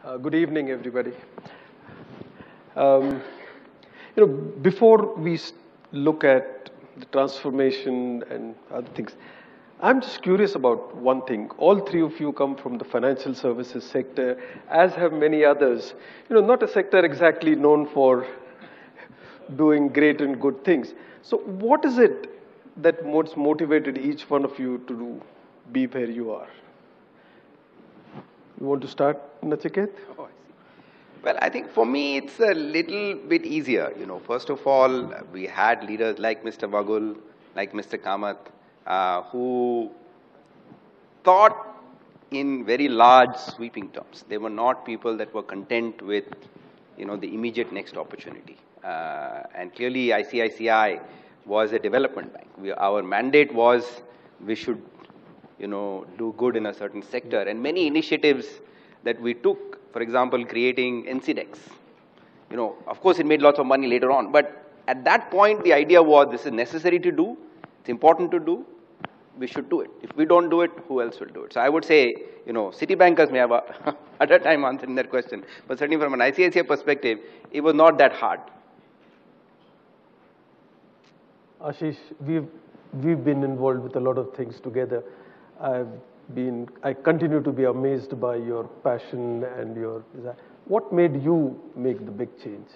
Good evening, everybody. Um, Before we look at the transformation and other things, I'm just curious about one thing. All three of you come from the financial services sector, as have many others. Not a sector exactly known for doing great and good things. So what is it that most motivated each one of you to be where you are? You want to start, Nachiket? Oh, I see. Well, I think for me it's a little bit easier. First of all, we had leaders like Mr. Vagul, like Mr. Kamath, who thought in very large sweeping terms. They were not people that were content with, the immediate next opportunity. And clearly ICICI was a development bank. Our mandate was we should do good in a certain sector. And many initiatives that we took, for example, creating NCDEX, of course it made lots of money later on, but at that point the idea was this is necessary to do, it's important to do, we should do it. If we don't do it, who else will do it? So I would say, city bankers may have a harder time answering that question, but certainly from an ICICI perspective, it was not that hard. Ashish, we've been involved with a lot of things together. I continue to be amazed by your passion and your desire. What made you make the big change?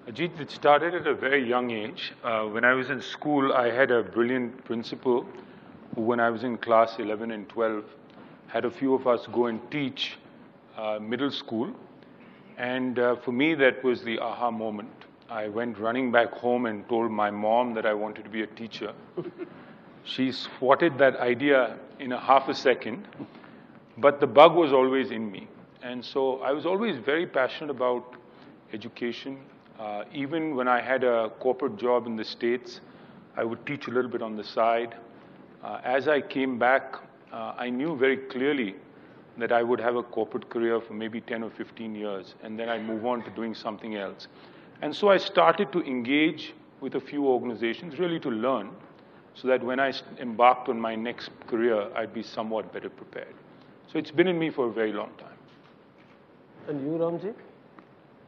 Ajit, it started at a very young age. When I was in school, I had a brilliant principal who, when I was in class 11 and 12, had a few of us go and teach middle school. And for me, that was the aha moment. I went running back home and told my mom that I wanted to be a teacher. She swatted that idea in a half a second, but the bug was always in me. And so I was always very passionate about education. Even when I had a corporate job in the States, I would teach a little bit on the side. As I came back, I knew very clearly that I would have a corporate career for maybe 10 or 15 years, and then I'd move on to doing something else. And so I started to engage with a few organizations, really to learn, so that when I embarked on my next career, I'd be somewhat better prepared. So it's been in me for a very long time. And you, Ramji?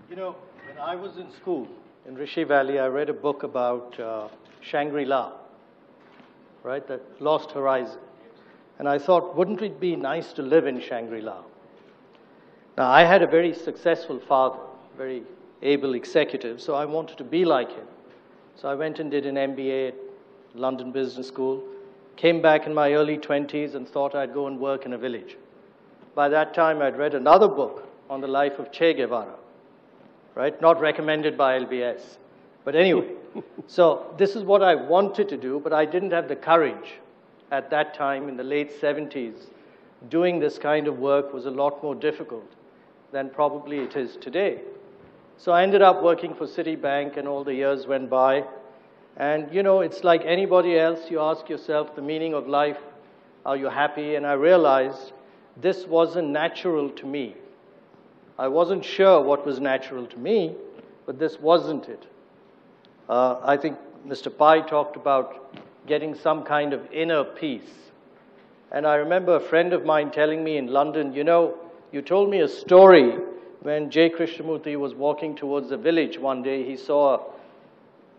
When I was in school in Rishi Valley, I read a book about Shangri-La, right, the Lost Horizon. And I thought, wouldn't it be nice to live in Shangri-La? Now, I had a very successful father, very able executive, so I wanted to be like him. So I went and did an MBA at London Business School, came back in my early 20s and thought I'd go and work in a village. By that time, I'd read another book on the life of Che Guevara, right? Not recommended by LBS. But anyway, so this is what I wanted to do, but I didn't have the courage at that time in the late 70s. Doing this kind of work was a lot more difficult than probably it is today. So I ended up working for Citibank, and all the years went by. And, it's like anybody else. You ask yourself the meaning of life. Are you happy? And I realized this wasn't natural to me. I wasn't sure what was natural to me, but this wasn't it. I think Mr. Pai talked about getting some kind of inner peace. And I remember a friend of mine telling me in London, you told me a story when J. Krishnamurti was walking towards a village one day. He saw an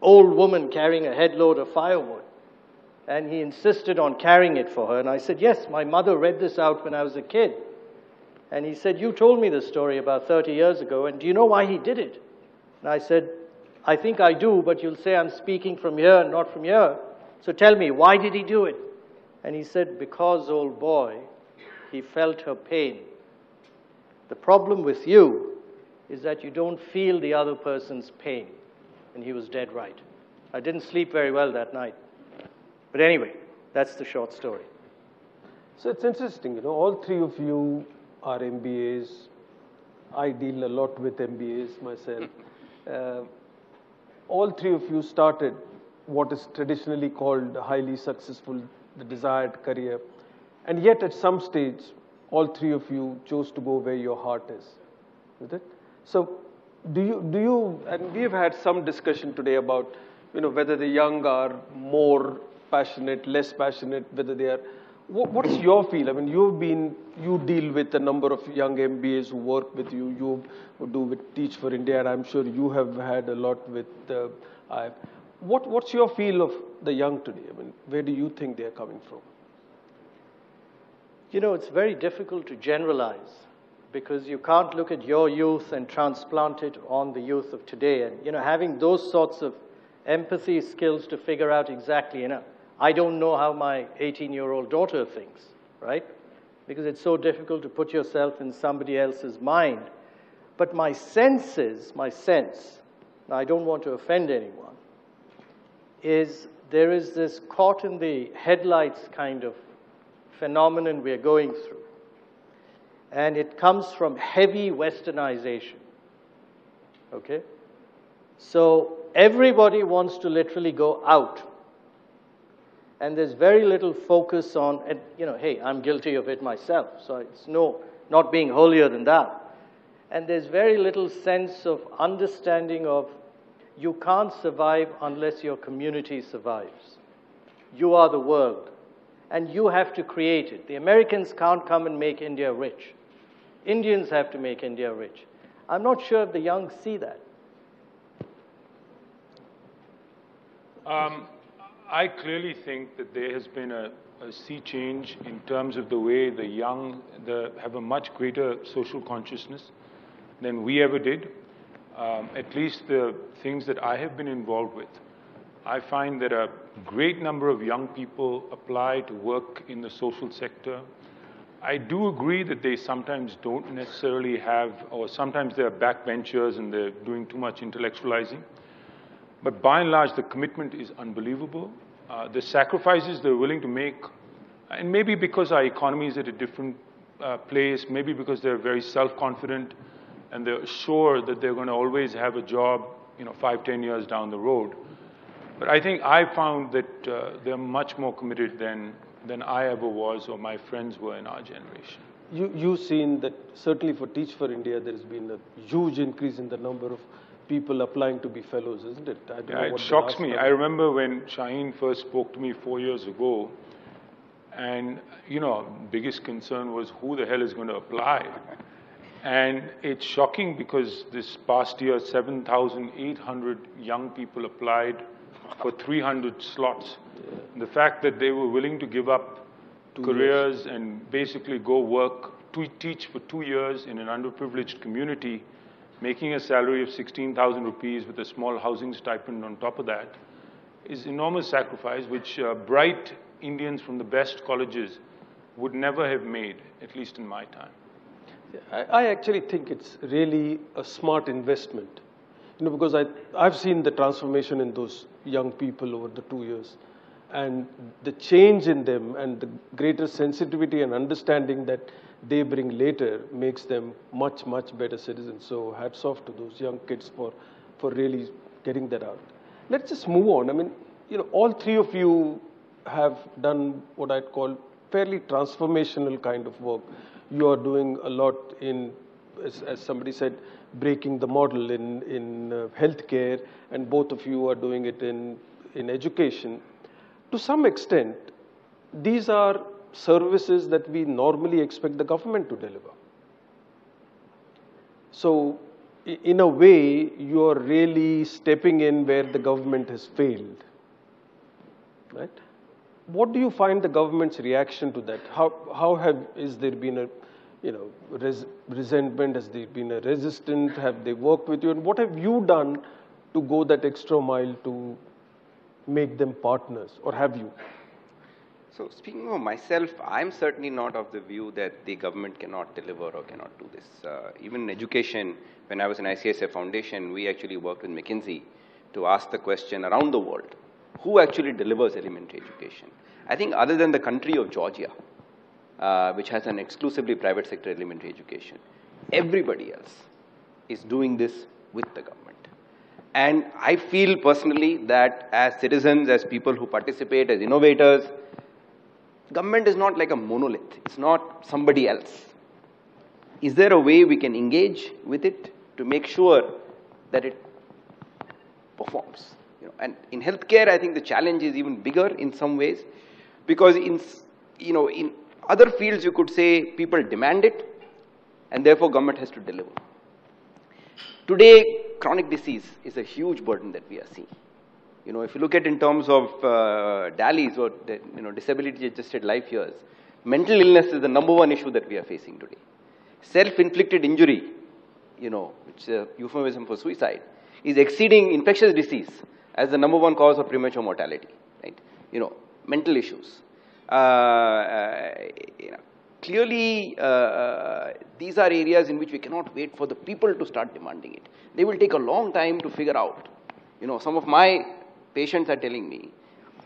old woman carrying a headload of firewood, and he insisted on carrying it for her. And I said, yes, my mother read this out when I was a kid. And he said, you told me this story about 30 years ago, and do you know why he did it? And I said, I think I do, but you'll say I'm speaking from here and not from here. So tell me, why did he do it? And he said, because, old boy, he felt her pain. The problem with you is that you don't feel the other person's pain. And he was dead right. I didn't sleep very well that night. But anyway, that's the short story. So it's interesting, all three of you are MBAs. I deal a lot with MBAs myself. All three of you started what is traditionally called highly successful, the desired career. And yet at some stage, all three of you chose to go where your heart is. Is it? So do you, and we've had some discussion today about, whether the young are more passionate, less passionate, whether they are What's your feel? I mean, you deal with a number of young MBAs who work with you. You do with Teach for India, and I'm sure you have had a lot with what's your feel of the young today? I mean, where do you think they're coming from? You know, it's very difficult to generalize because you can't look at your youth and transplant it on the youth of today. And, you know, having those sorts of empathy skills to figure out exactly, you know, I don't know how my 18-year-old daughter thinks, right? Because it's so difficult to put yourself in somebody else's mind. But my sense, now I don't want to offend anyone, is there is this caught in the headlights kind of phenomenon we're going through. And it comes from heavy westernization, okay? So everybody wants to literally go out. And there's very little focus on, and, you know, hey, I'm guilty of it myself, so it's not being holier than that. And there's very little sense of understanding of you can't survive unless your community survives. You are the world, and you have to create it. The Americans can't come and make India rich. Indians have to make India rich. I'm not sure if the young see that. I clearly think that there has been a sea change in terms of the way the young have a much greater social consciousness than we ever did. At least the things that I have been involved with, I find that a great number of young people apply to work in the social sector. I do agree that they sometimes don't necessarily have, or sometimes they're backbenchers and they're doing too much intellectualizing. But by and large, the commitment is unbelievable. The sacrifices they're willing to make, and maybe because our economy is at a different place, maybe because they're very self-confident and they're sure that they're going to always have a job, 5, 10 years down the road. But I think I found that they're much more committed than I ever was or my friends were in our generation. You've seen that certainly for Teach for India, there has been a huge increase in the number of people applying to be fellows, isn't it? I don't know what it shocks me. I remember when Shaheen first spoke to me 4 years ago, and, biggest concern was who the hell is going to apply? And it's shocking because this past year, 7,800 young people applied for 300 slots. Yeah. The fact that they were willing to give up careers and basically go work, to teach for 2 years in an underprivileged community, making a salary of 16,000 rupees with a small housing stipend on top of that, is enormous sacrifice, which bright Indians from the best colleges would never have made, at least in my time. I actually think it's really a smart investment, because I've seen the transformation in those young people over the 2 years, and the change in them and the greater sensitivity and understanding that they bring later makes them much, much better citizens. So hats off to those young kids for really getting that out. Let's just move on. I mean, all three of you have done what I'd call fairly transformational kind of work. You are doing a lot in, as somebody said, breaking the model in healthcare, and both of you are doing it in education. To some extent, these are services that we normally expect the government to deliver. So, in a way, you are really stepping in where the government has failed, right? What do you find the government's reaction to that? Is there been a, resentment? Has there been a resistance? Have they worked with you? And what have you done to go that extra mile to make them partners, or have you? So speaking of myself, I'm certainly not of the view that the government cannot deliver or cannot do this. Even in education, when I was in ICSF Foundation, we actually worked with McKinsey to ask the question around the world, who actually delivers elementary education? I think other than the country of Georgia, which has an exclusively private sector elementary education, everybody else is doing this with the government. And I feel personally that as citizens, as people who participate, as innovators, government is not like a monolith. It's not somebody else. Is there a way we can engage with it to make sure that it performs? And in healthcare, I think the challenge is even bigger in some ways, because in other fields, you could say people demand it, and therefore government has to deliver. Today, chronic disease is a huge burden that we are seeing. If you look at in terms of DALYs or disability-adjusted life years, mental illness is the #1 issue that we are facing today. Self-inflicted injury, which is a euphemism for suicide, is exceeding infectious disease as the #1 cause of premature mortality. Right? Mental issues. Clearly, these are areas in which we cannot wait for the people to start demanding it. They will take a long time to figure out. Some of my patients are telling me,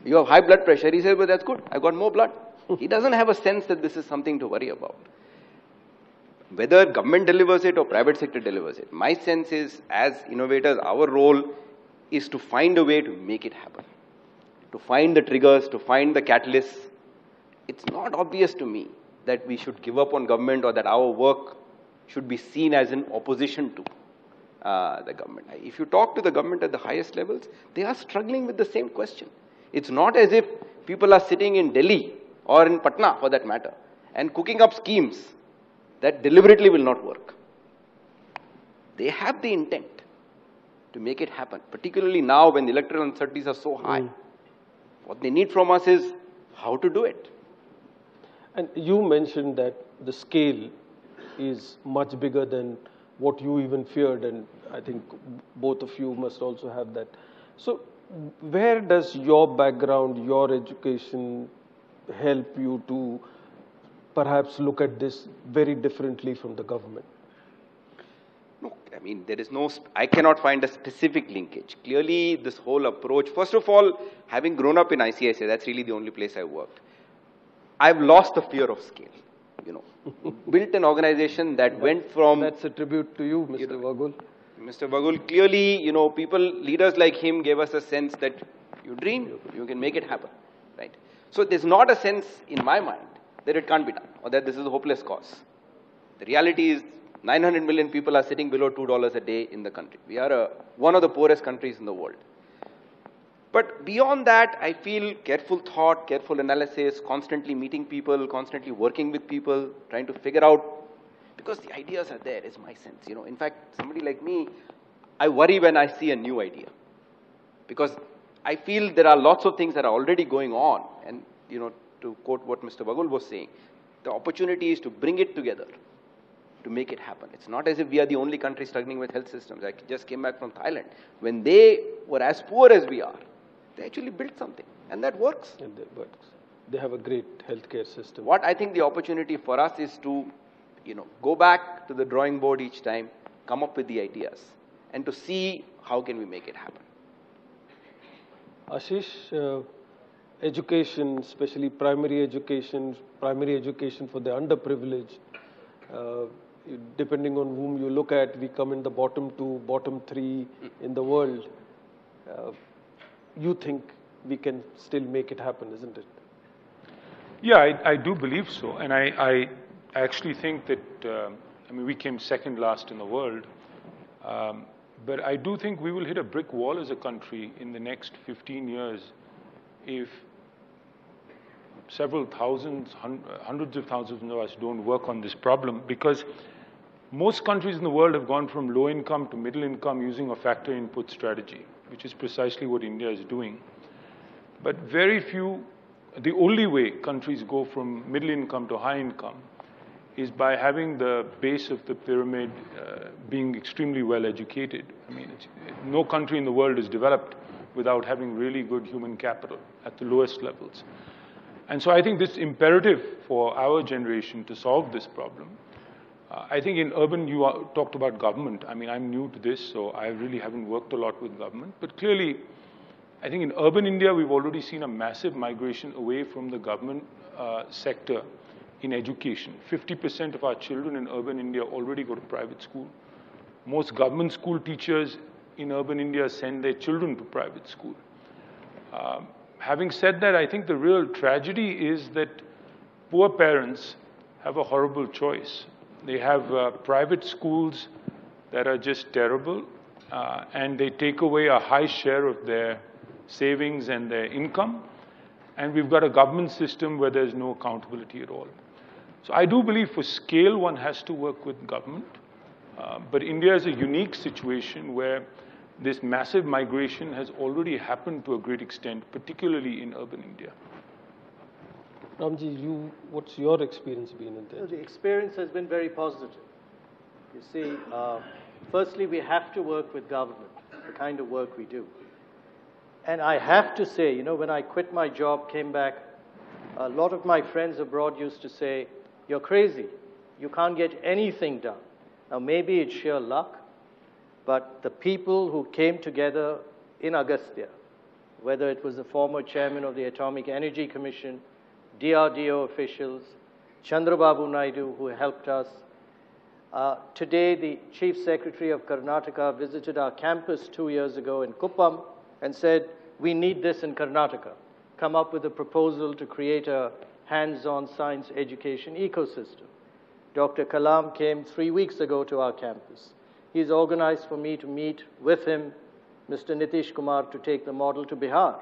you have high blood pressure. He says, well, that's good. I got more blood. He doesn't have a sense that this is something to worry about. Whether government delivers it or private sector delivers it, my sense is, as innovators, our role is to find a way to make it happen. To find the triggers, to find the catalysts. It's not obvious to me that we should give up on government or that our work should be seen as in opposition to the government. If you talk to the government at the highest levels, they are struggling with the same question. It's not as if people are sitting in Delhi or in Patna, for that matter, and cooking up schemes that deliberately will not work. They have the intent to make it happen, particularly now when the electoral uncertainties are so high. What they need from us is how to do it. And you mentioned that the scale is much bigger than what you even feared, and I think both of you must also have that. So where does your background, your education help you to perhaps look at this very differently from the government? No, I mean, there is no, I cannot find a specific linkage. Clearly, this whole approach, first of all, having grown up in ICICI, that's really the only place I worked. I've lost the fear of scale, built an organization that went from... That's a tribute to you, Mr. Vagul. Mr. Vagul, clearly, leaders like him gave us a sense that you dream, you can make it happen, right? So there's not a sense in my mind that it can't be done or that this is a hopeless cause. The reality is 900 million people are sitting below $2 a day in the country. We are one of the poorest countries in the world. But beyond that, I feel careful thought, careful analysis, constantly meeting people, constantly working with people, trying to figure out, because the ideas are there, is my sense. In fact, somebody like me, I worry when I see a new idea. Because I feel there are lots of things that are already going on. And, to quote what Mr. Vagul was saying, the opportunity is to bring it together, to make it happen. It's not as if we are the only country struggling with health systems. I just came back from Thailand. When they were as poor as we are, they actually built something, and that works. And that works. They have a great healthcare system. What I think the opportunity for us is to, go back to the drawing board each time, come up with the ideas, and to see how can we make it happen. Ashish, education, especially primary education for the underprivileged, depending on whom you look at, we come in the bottom 2, bottom 3 in the world. You think we can still make it happen, isn't it? Yeah, I do believe so. And I actually think that, we came second last in the world. But I do think we will hit a brick wall as a country in the next 15 years if several thousands, hundreds of thousands of us don't work on this problem, because most countries in the world have gone from low income to middle income using a factor input strategy, which is precisely what India is doing. But very few, the only way countries go from middle income to high income is by having the base of the pyramid being extremely well educated. No country in the world is developed without having really good human capital at the lowest levels. And so I think this imperative for our generation to solve this problem. I think in urban, you talked about government. I'm new to this, so I really haven't worked a lot with government. But clearly, I think in urban India, we've already seen a massive migration away from the government sector in education. 50% of our children in urban India already go to private school. Most government school teachers in urban India send their children to private school. Having said that, I think the real tragedy is that poor parents have a horrible choice. They have private schools that are just terrible, and they take away a high share of their savings and their income. and we've got a government system where there's no accountability at all. So I do believe for scale, one has to work with government. But India is a unique situation where this massive migration has already happened to a great extent, particularly in urban India. Ramji, what's your experience been in that? The experience has been very positive. You see, firstly, we have to work with government, the kind of work we do. And I have to say, you know, when I quit my job, came back, a lot of my friends abroad used to say, "You're crazy. You can't get anything done." Now, maybe it's sheer luck, but the people who came together in Agastya, whether it was the former chairman of the Atomic Energy Commission, DRDO officials, Chandrababu Naidu, who helped us. Today, the Chief Secretary of Karnataka visited our campus 2 years ago in Kuppam and said, "We need this in Karnataka. Come up with a proposal to create a hands-on science education ecosystem." Dr. Kalam came 3 weeks ago to our campus. He's organized for me to meet with him, Mr. Nitish Kumar, to take the model to Bihar.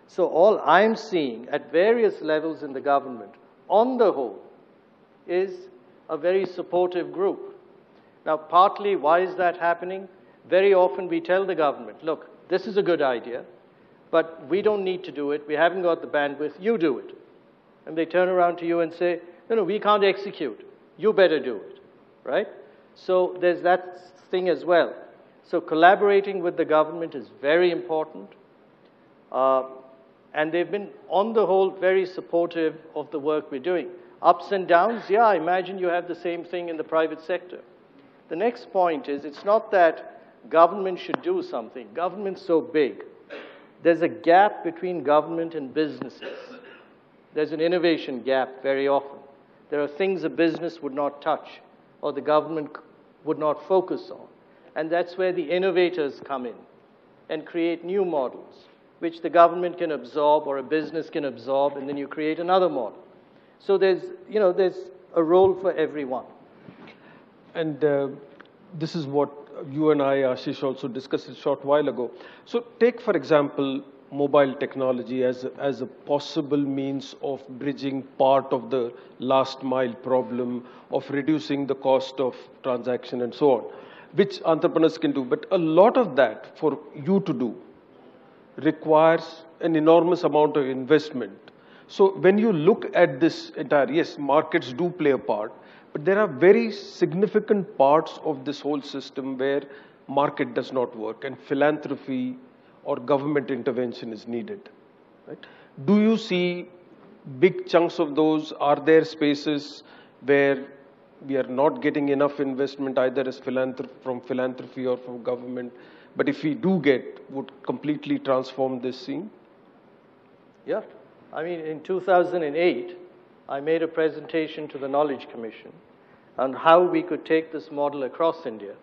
So all I'm seeing at various levels in the government, on the whole, is a very supportive group. Now, partly, why is that happening? Very often we tell the government, look, this is a good idea, but we don't need to do it. We haven't got the bandwidth. You do it. And they turn around to you and say, no, we can't execute. You better do it, right? So there's that thing as well. So collaborating with the government is very important. And they've been, on the whole, very supportive of the work we're doing. Ups and downs, yeah, I imagine you have the same thing in the private sector. The next point is, it's not that government should do something. Government's so big. There's a gap between government and businesses. There's an innovation gap very often. There are things a business would not touch or the government would not focus on. And that's where the innovators come in and create new models, which the government can absorb or a business can absorb, and then you create another model. So there's a role for everyone. And this is what you and I, Ashish, also discussed a short while ago. So take, for example, mobile technology as a possible means of bridging part of the last mile problem, of reducing the cost of transaction and so on, which entrepreneurs can do. But a lot of that for you to do requires an enormous amount of investment. So when you look at this entire, yes, markets do play a part, but there are very significant parts of this whole system where market does not work and philanthropy or government intervention is needed. Right? Do you see big chunks of those? Are there spaces where we are not getting enough investment either as from philanthropy or from government, but if we do get, would completely transform this scene? Yeah. I mean, in 2008, I made a presentation to the Knowledge Commission on how we could take this model across India.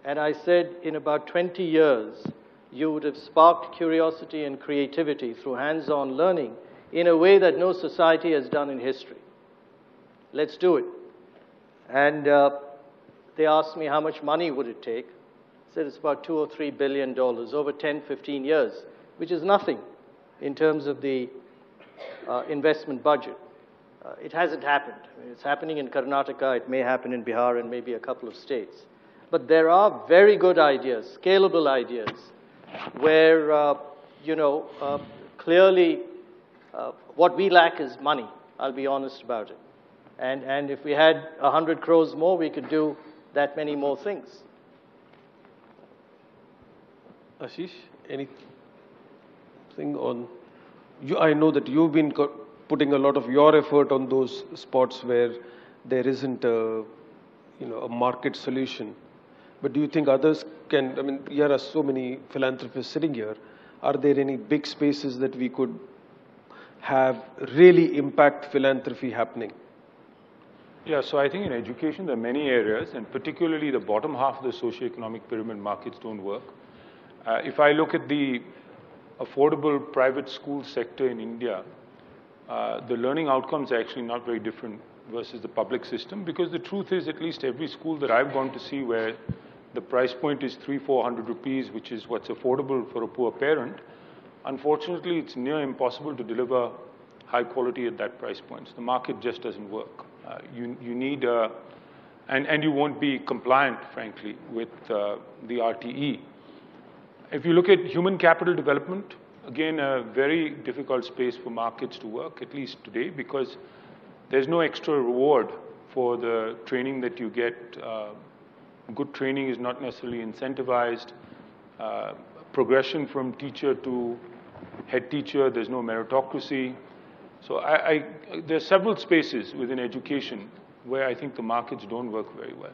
And I said, in about 20 years, you would have sparked curiosity and creativity through hands-on learning in a way that no society has done in history. Let's do it. And they asked me how much money would it take. I said it's about $2 or $3 billion over 10, 15 years, which is nothing in terms of the investment budget. It hasn't happened. I mean, it's happening in Karnataka. It may happen in Bihar and maybe a couple of states. But there are very good ideas, scalable ideas, where, clearly what we lack is money. I'll be honest about it. And if we had 100 crores more, we could do that many more things. Ashish, anything on you? I know that you've been putting a lot of your effort on those spots where there isn't a market solution. But do you think others can? I mean, here are so many philanthropists sitting here. Are there any big spaces that we could have really impact philanthropy happening? Yeah, so I think in education there are many areas, and particularly the bottom half of the socioeconomic pyramid markets don't work. If I look at the affordable private school sector in India, the learning outcomes are actually not very different versus the public system, because the truth is, at least every school that I've gone to see where the price point is 300-400 rupees, which is what's affordable for a poor parent, Unfortunately, it's near impossible to deliver high quality at that price point. The market just doesn't work. You need, and you won't be compliant, frankly, with the RTE. If you look at human capital development, again, a very difficult space for markets to work, at least today, because there's no extra reward for the training that you get. Good training is not necessarily incentivized. Progression from teacher to head teacher, there's no meritocracy. So there are several spaces within education where I think the markets don't work very well.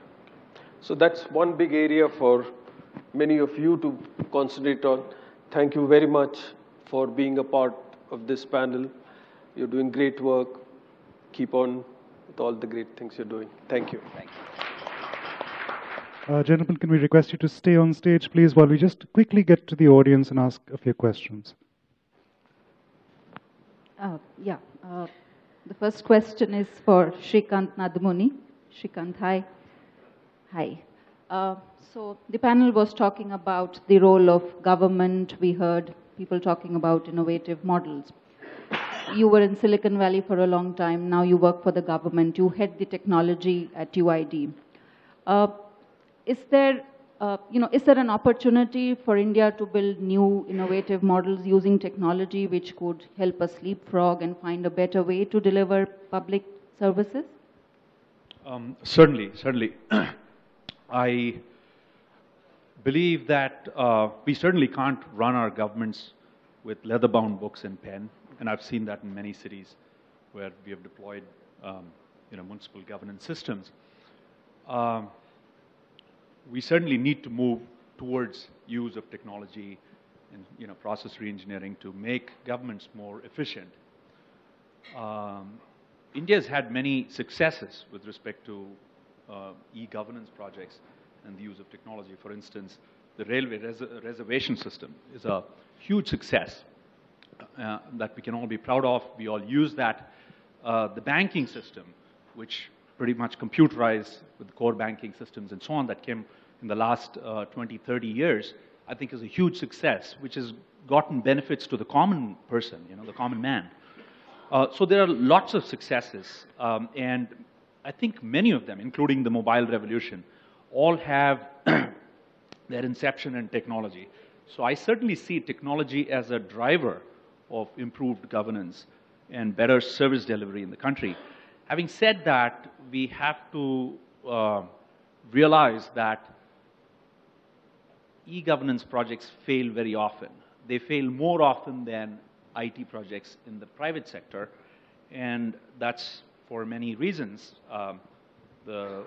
So that's one big area for many of you to concentrate on. Thank you very much for being a part of this panel. You're doing great work. Keep on with all the great things you're doing. Thank you. Thank you. Gentlemen, can we request you to stay on stage, please, while we just quickly get to the audience and ask a few questions? The first question is for Shrikant Nadamuni. Shrikant, hi. Hi. So the panel was talking about the role of government. We heard people talking about innovative models. You were in Silicon Valley for a long time. Now you work for the government. You head the technology at UID. Is there an opportunity for India to build new innovative models using technology which could help us leapfrog and find a better way to deliver public services? Certainly. I believe that we certainly can't run our governments with leather-bound books and pen, and I've seen that in many cities where we have deployed municipal governance systems. We certainly need to move towards use of technology and process reengineering to make governments more efficient. India has had many successes with respect to e-governance projects and the use of technology. For instance, the railway reservation system is a huge success that we can all be proud of. We all use that. The banking system, which pretty much computerized with the core banking systems and so on that came in the last 20, 30 years, I think is a huge success, which has gotten benefits to the common person, the common man. So there are lots of successes, and I think many of them, including the mobile revolution, all have their inception in technology. So I certainly see technology as a driver of improved governance and better service delivery in the country. Having said that, we have to realize that e-governance projects fail very often. They fail more often than IT projects in the private sector, and that's for many reasons. The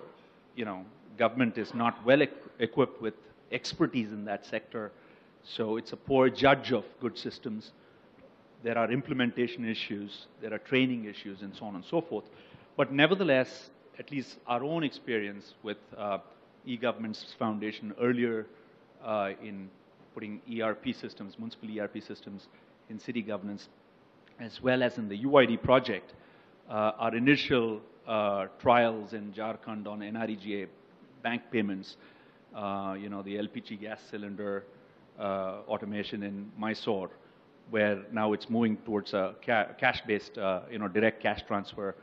government is not well equipped with expertise in that sector, so it's a poor judge of good systems. There are implementation issues, there are training issues, and so on and so forth. But nevertheless, at least our own experience with e-government's foundation earlier in putting ERP systems, municipal ERP systems in city governance, as well as in the UID project, our initial trials in Jharkhand on NREGA bank payments, the LPG gas cylinder automation in Mysore, where now it's moving towards a cash-based, direct cash transfer.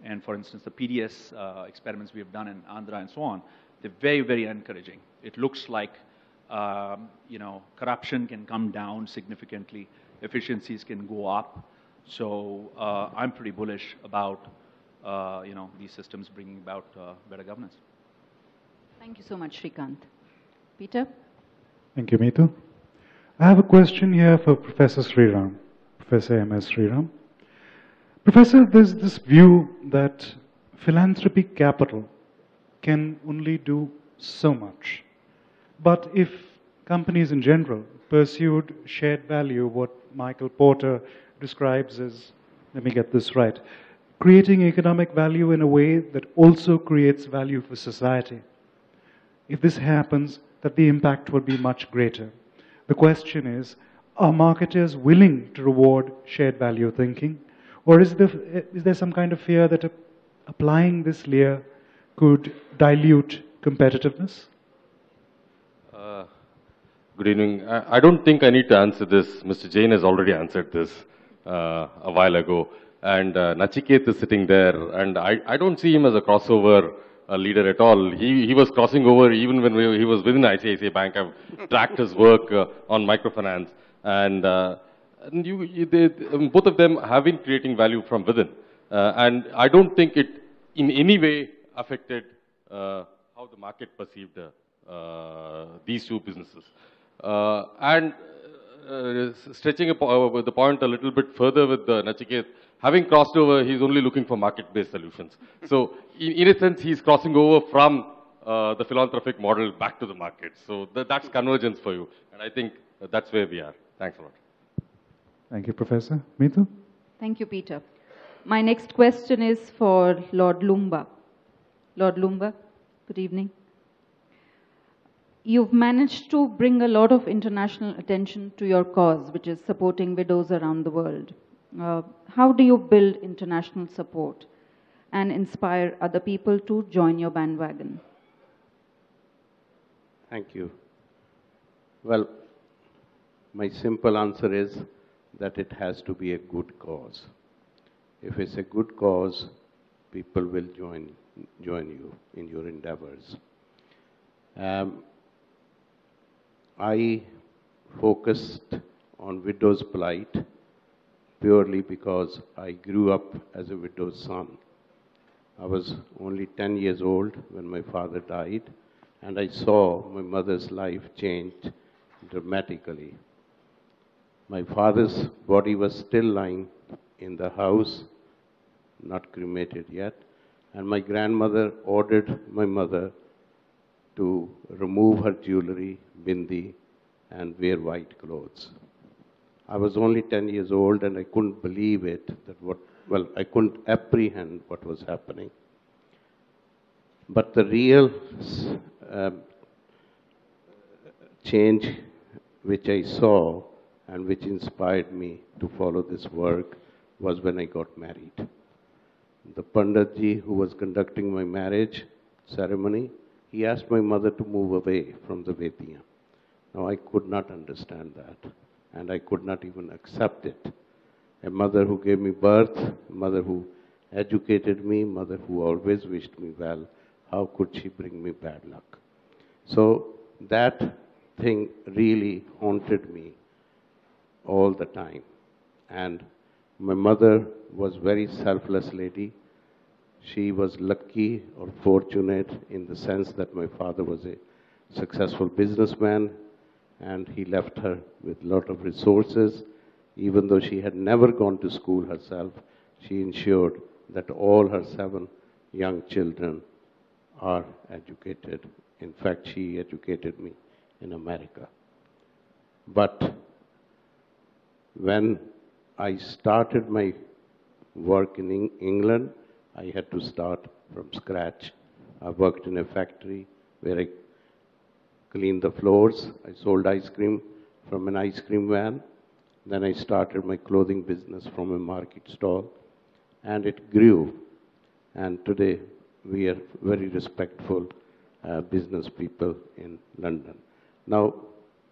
And for instance, the PDS experiments we have done in Andhra and so on, they're very, very encouraging. It looks like, corruption can come down significantly, efficiencies can go up. So I'm pretty bullish about, these systems bringing about better governance. Thank you so much, Shrikant. Peter? Thank you, Meetu. I have a question here for Professor Sriram, Professor M.S. Sriram. Professor, there's this view that philanthropy capital can only do so much. But if companies in general pursued shared value, what Michael Porter describes as, let me get this right, creating economic value in a way that also creates value for society, if this happens, that the impact will be much greater. The question is, are marketers willing to reward shared value thinking? Or is there some kind of fear that applying this layer could dilute competitiveness? Good evening. I don't think I need to answer this. Mr. Jain has already answered this a while ago. And Nachiket is sitting there, and I don't see him as a crossover leader at all. He was crossing over even when he was within ICICI Bank. I've tracked his work on microfinance. And both of them have been creating value from within. And I don't think it in any way affected how the market perceived these two businesses. Stretching the point a little bit further with Nachiket, having crossed over, he's only looking for market-based solutions. So in a sense, he's crossing over from the philanthropic model back to the market. So that's convergence for you. And I think that's where we are. Thanks a lot. Thank you, Professor. Meetu? Thank you, Peter. My next question is for Lord Lumba. Lord Lumba, good evening. You've managed to bring a lot of international attention to your cause, which is supporting widows around the world. How do you build international support and inspire other people to join your bandwagon? Thank you. Well, my simple answer is that it has to be a good cause. If it's a good cause, people will join you in your endeavors. I focused on widow's plight purely because I grew up as a widow's son. I was only 10 years old when my father died, and I saw my mother's life change dramatically. My father's body was still lying in the house, not cremated yet, and my grandmother ordered my mother to remove her jewelry, bindi, and wear white clothes. I was only 10 years old and I couldn't believe it, I couldn't apprehend what was happening. But the real change which I saw and which inspired me to follow this work was when I got married. The Panditji who was conducting my marriage ceremony, he asked my mother to move away from the Vedya. Now, I could not understand that, and I could not even accept it. A mother who gave me birth, a mother who educated me, a mother who always wished me well, how could she bring me bad luck? So that thing really haunted me all the time. And my mother was a very selfless lady. She was lucky or fortunate in the sense that my father was a successful businessman and he left her with a lot of resources. Even though she had never gone to school herself, she ensured that all her 7 young children are educated. In fact, she educated me in America. But when I started my work in England, I had to start from scratch. I worked in a factory where I cleaned the floors. I sold ice cream from an ice cream van. Then I started my clothing business from a market stall. And it grew. And today we are very respectful business people in London. Now,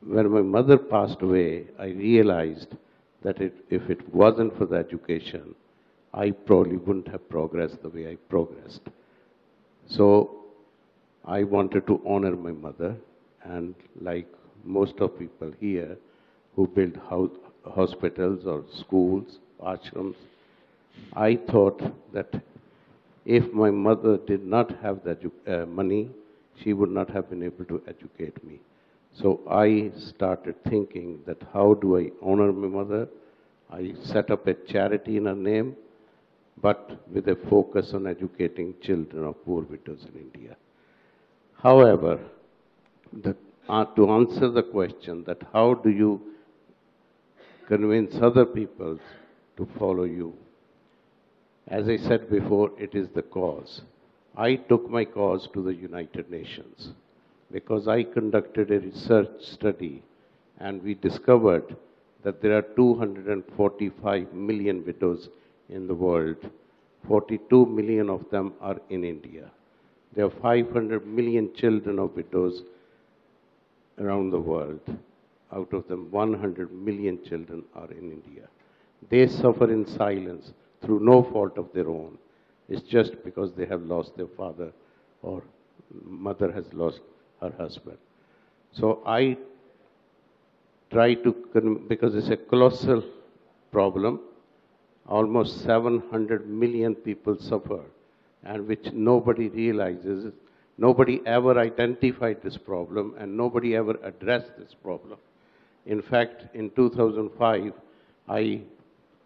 when my mother passed away, I realized that if it wasn't for the education, I probably wouldn't have progressed the way I progressed. So I wanted to honor my mother, and like most of people here who build hospitals or schools, ashrams, I thought that if my mother did not have the money, she would not have been able to educate me. So I started thinking that how do I honor my mother? I set up a charity in her name, but with a focus on educating children of poor widows in India. However, to answer the question that how do you convince other people to follow you? As I said before, it is the cause. I took my cause to the United Nations because I conducted a research study and we discovered that there are 245 million widows in the world. 42 million of them are in India. There are 500 million children of widows around the world. out of them 100 million children are in India. They suffer in silence through no fault of their own. It's just because they have lost their father or mother has lost her husband. So I try to, because it's a colossal problem, almost 700 million people suffer, and which nobody realizes. Nobody ever identified this problem, and nobody ever addressed this problem. In fact, in 2005, I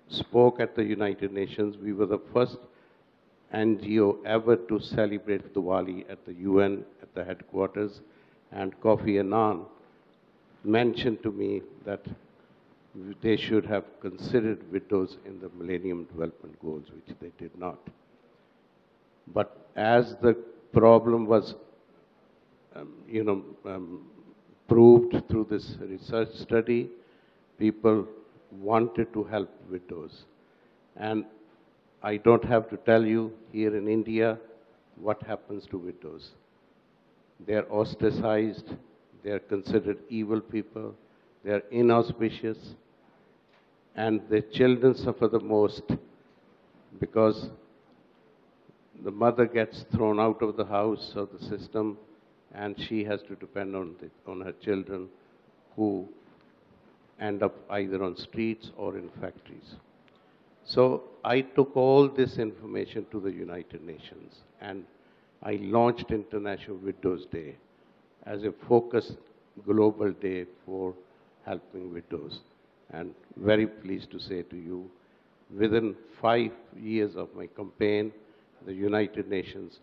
spoke at the United Nations. We were the first NGO ever to celebrate Diwali at the UN, at the headquarters, and Kofi Annan mentioned to me that they should have considered widows in the Millennium Development Goals, which they did not. But as the problem was, proved through this research study, people wanted to help widows. And I don't have to tell you here in India what happens to widows. They're ostracized, they're considered evil people, they're inauspicious, and their children suffer the most because the mother gets thrown out of the house or the system, and she has to depend on her children, who end up either on streets or in factories. So I took all this information to the United Nations, and I launched International Widows Day as a focused global day for helping widows. And very pleased to say to you, within 5 years of my campaign, the United Nations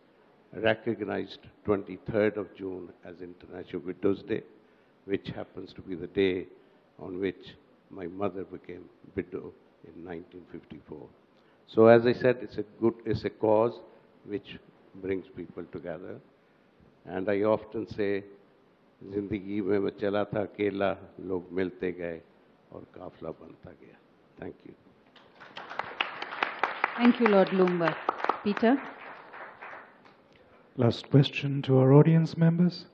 recognized 23rd of June as International Widows Day, which happens to be the day on which my mother became widow in 1954. So as I said, it's a cause which brings people together. And I often say, Zindagi mein main chala tha akela, log milte gaye aur kafla banta gaya. Thank you. Thank you, Lord Lumba. Peter? Last question to our audience members.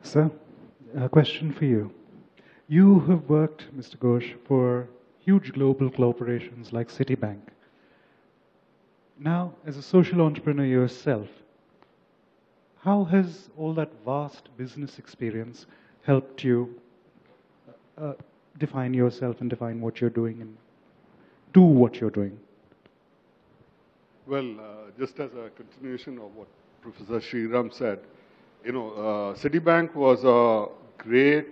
Sir, a question for you. You have worked, Mr. Ghosh, for huge global corporations like Citibank. Now, as a social entrepreneur yourself, how has all that vast business experience helped you define yourself and define what you're doing and do what you're doing? Well, just as a continuation of what Professor Sriram said, Citibank was a great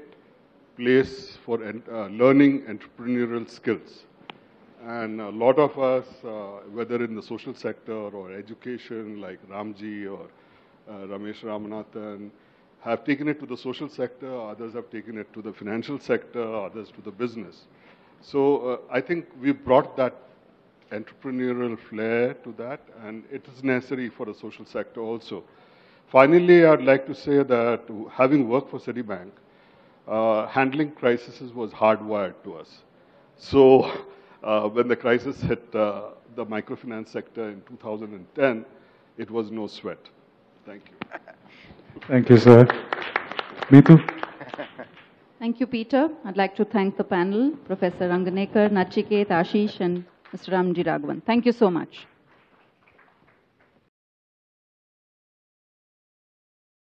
place for learning entrepreneurial skills. And a lot of us, whether in the social sector or education, like Ramji or Ramesh Ramanathan, have taken it to the social sector, others have taken it to the financial sector, others to the business. So I think we brought that entrepreneurial flair to that, and it is necessary for the social sector also. Finally, I'd like to say that having worked for Citibank, handling crises was hardwired to us. So when the crisis hit the microfinance sector in 2010, it was no sweat. Thank you. Thank you, sir. Meetu? Thank you, Peter. I'd like to thank the panel, Professor Rangnekar, Nachiket, Ashish, and Mr. Ramji Raghavan. Thank you so much.